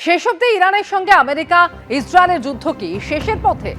শেষ অবধি ইরানের সঙ্গে আমেরিকা ইসরায়েলের যুদ্ধ কি শেষের পথে?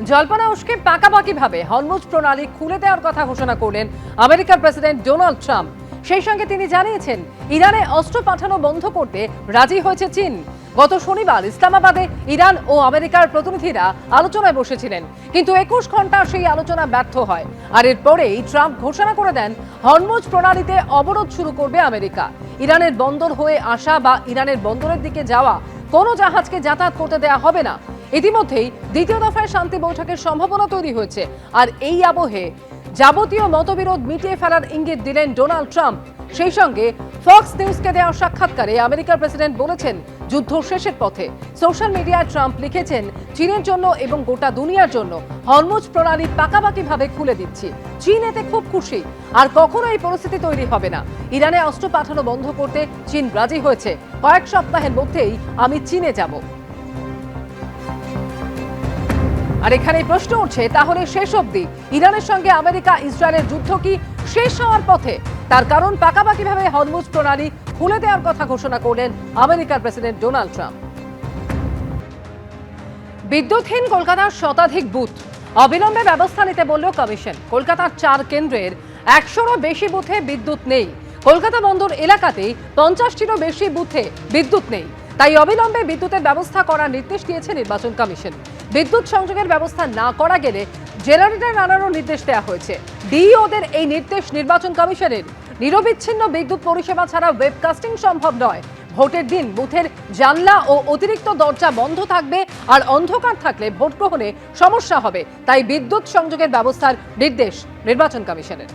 জল্পনা উস্কে পাকাপাকিভাবে হরমুজ প্রণালী খুলে দেওয়ার কথা ঘোষণা করলেন আমেরিকার প্রেসিডেন্ট ডোনাল্ড ট্রাম্প। সেই সঙ্গে তিনি জানিয়েছেন ইরানে অস্ত্র পাঠানো বন্ধ করতে রাজি হয়েছে চীন। গত শনিবার ইসলামাবাদে ইরান ও আমেরিকার প্রতিনিধিরা আলোচনায় বসেছিলেন, কিন্তু 21 ঘন্টা সেই আলোচনা ব্যর্থ হয়। আর এরপরেই ট্রাম্প ঘোষণা করে দেন হরমুজ প্রণালীতে অবরোধ শুরু করবে আমেরিকা। ইরানের বন্দর হয়ে আসা বা ইরানের বন্দরের দিকে যাওয়া কোনো জাহাজকে যাতায়াত করতে দেওয়া হবে না। ইতিমধ্যেই দ্বিতীয় দফায় শান্তি বৈঠকের সম্ভাবনা তৈরি হয়েছে। আর এই আবহে যাবতীয় মতবিরোধ মিটিয়ে ফেলার ইঙ্গিত দিলেন ডোনাল্ড ট্রাম্প। সেই সঙ্গে ফক্স নিউজকে দেওয়া সাক্ষাৎকারে আমেরিকার প্রেসিডেন্ট বলেছেন যুদ্ধ শেষের পথে। সোশ্যাল মিডিয়ায় ট্রাম্প লিখেছেন, চীনের জন্য এবং গোটা দুনিয়ার জন্য হরমুজ প্রণালী পাকাপাকিভাবে খুলে দিচ্ছি। চীন এতে খুব খুশি, আর কখনো এই পরিস্থিতি তৈরি হবে না। ইরানে অস্ত্র পাঠানো বন্ধ করতে চীন রাজি হয়েছে। কয়েক সপ্তাহের মধ্যেই আমি চীনে যাব। আর এখানে প্রশ্ন উঠছে, তাহলে শেষ অবধি ইরানের সঙ্গে আমেরিকা ইসরায়েলের যুদ্ধ কি শেষ হওয়ার পথে? তার কারণ পাকাপাকিভাবে হরমুজ প্রণালী খুলে দেওয়ার কথা ঘোষণা করলেন আমেরিকার প্রেসিডেন্ট ডোনাল্ড ট্রাম্প। বিদ্যুৎহীন কলকাতার শতাধিক বুথ, অবিলম্বে ব্যবস্থা নিতে বলল কমিশন। কলকাতার 4 কেন্দ্রের 100রও বেশি বুথে বিদ্যুৎ নেই। কলকাতা বন্দর এলাকাতেই 50টিরও বেশি বুথে বিদ্যুৎ নেই। তাই অবিলম্বে বিদ্যুতের ব্যবস্থা করার নির্দেশ দিয়েছে নির্বাচন কমিশন। বিদ্যুৎ সংযোগের ব্যবস্থা না করা গেলে জেনারেটর আনারও নির্দেশ দেওয়া হয়েছে। ডিইওদের এই নির্দেশ নির্বাচন কমিশনের। নিরবিচ্ছিন্ন বিদ্যুৎ পরিষেবা ছাড়া ওয়েবকাস্টিং সম্ভব নয়। ভোটের দিন বুথের জানলা ও অতিরিক্ত দরজা বন্ধ থাকবে, আর অন্ধকার থাকলে ভোট গ্রহণে সমস্যা হবে। তাই বিদ্যুৎ সংযোগের ব্যবস্থার নির্দেশ নির্বাচন কমিশনের।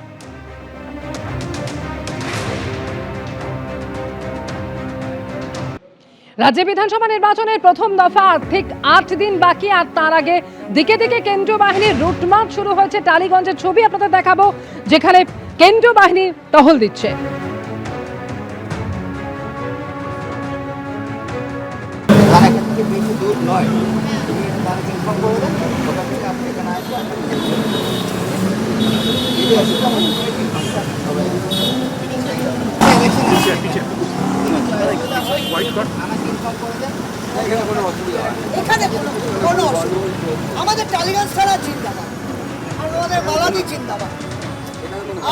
রাজ্য বিধানসভা নির্বাচনের প্রথম দফা ঠিক 8 দিন বাকি, আর তার আগে দিকে দিকে কেন্দ্রীয় বাহিনীর রুটমার্চ শুরু হয়েছে। টালিগঞ্জের ছবি আপনাদের দেখাবো, যেখানে কেন্দ্রীয় বাহিনী টহল দিচ্ছে। আমাদের টালিগঞ্জ ছাড়া জিন্দাবাদ, আমাদের বালাদি জিন্দাবাদ,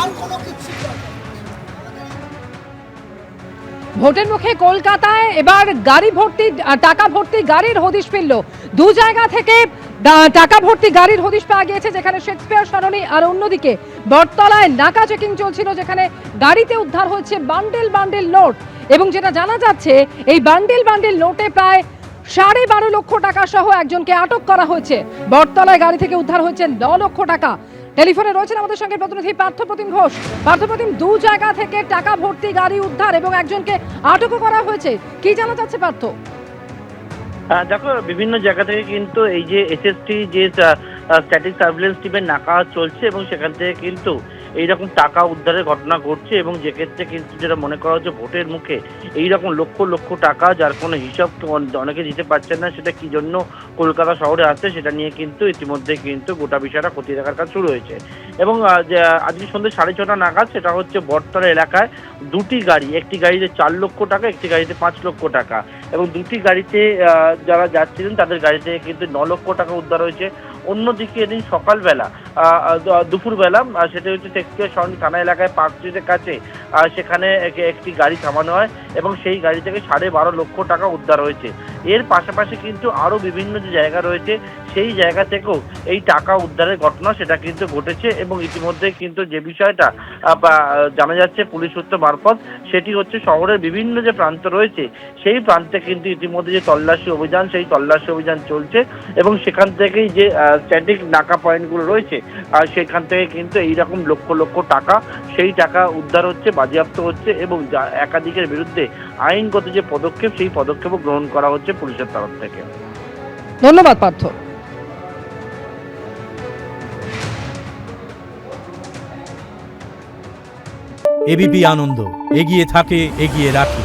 আর কোনো কিছু। ভোটের মুখে কলকাতায় এবার গাড়ি ভর্তি, টাকা ভর্তি গাড়ির হদিশ ফিরল। 2 জায়গা থেকে টাকা ভর্তি গাড়ির হদিশ পাওয়া গিয়েছে, যেখানে শেক্সপিয়ার সরণি আর অন্যদিকে বটতলায় নাকা চেকিং চলছিল, যেখানে গাড়িতে উদ্ধার হয়েছে বান্ডেল বান্ডেল নোট। এবং যেটা জানা যাচ্ছে, এই বান্ডেল বান্ডেল নোটে প্রায় 12.5 লক্ষ টাকা সহ একজনকে আটক করা হয়েছে। বটতলায় গাড়ি থেকে উদ্ধার হয়েছে 9 লক্ষ টাকা। টেলিফোনে রয়েছেন আমাদের সঙ্গে প্রতিনিধি পার্থপ্রতিম ঘোষ। পার্থপ্রতিম, 2 জায়গা থেকে টাকা ভর্তি গাড়ি উদ্ধার এবং একজনকে আটকও করা হয়েছে, কি জানা যাচ্ছে পার্থ? দেখো, বিভিন্ন জায়গা থেকে কিন্তু এই যে এসএসটি যে স্ট্যাটিক সার্ভিলেন্স টিমের নাকা চলছে, এবং সেখান থেকে কিন্তু এইরকম টাকা উদ্ধারের ঘটনা ঘটছে। এবং যে ক্ষেত্রে কিন্তু যেটা মনে করা হচ্ছে, ভোটের মুখে এইরকম লক্ষ লক্ষ টাকা যার কোনো হিসাব অনেকে দিতে পারছেন না, সেটা কি জন্য কলকাতা শহরে আসছে সেটা নিয়ে কিন্তু ইতিমধ্যে কিন্তু গোটা বিষয়টা খতিয়ে দেখার কাজ শুরু হয়েছে। এবং আজকে সন্ধ্যে 6:30 নাগাদ সেটা হচ্ছে বটতলা এলাকায় 2টি গাড়ি, একটি গাড়িতে 4 লক্ষ টাকা, একটি গাড়িতে 5 লক্ষ টাকা, এবং 2টি গাড়িতে যারা যাচ্ছিলেন তাদের গাড়ি থেকে কিন্তু 9 লক্ষ টাকা উদ্ধার হয়েছে। অন্যদিকে এদিন সকালবেলা দুপুরবেলা সেটা হচ্ছে শেক্সপিয়ার সরণি থানা এলাকায় পার্ক স্ট্রিটের কাছে, সেখানে একটি গাড়ি থামানো হয় এবং সেই গাড়ি থেকে 12.5 লক্ষ টাকা উদ্ধার হয়েছে। এর পাশাপাশি কিন্তু আরও বিভিন্ন যে জায়গা রয়েছে সেই জায়গা থেকেও এই টাকা উদ্ধারের ঘটনা সেটা কিন্তু ঘটেছে। এবং ইতিমধ্যে কিন্তু যে বিষয়টা জানা যাচ্ছে পুলিশ সূত্র মারফত, সেটি হচ্ছে শহরের বিভিন্ন যে প্রান্ত রয়েছে সেই প্রান্তে কিন্তু ইতিমধ্যে যে তল্লাশি অভিযান, সেই তল্লাশি অভিযান চলছে। এবং সেখান থেকেই যে স্ট্যাটিক নাকা পয়েন্টগুলো রয়েছে সেখান থেকে কিন্তু এইরকম লক্ষ লক্ষ টাকা, সেই টাকা উদ্ধার হচ্ছে, বাজেয়াপ্ত হচ্ছে, এবং একাধিকের বিরুদ্ধে আইনগত যে পদক্ষেপ সেই পদক্ষেপও গ্রহণ করা হচ্ছে পুলিশের তরফ থেকে। ধন্যবাদ পার্থ। এবিপি আনন্দ, এগিয়ে থাকে, এগিয়ে রাখে।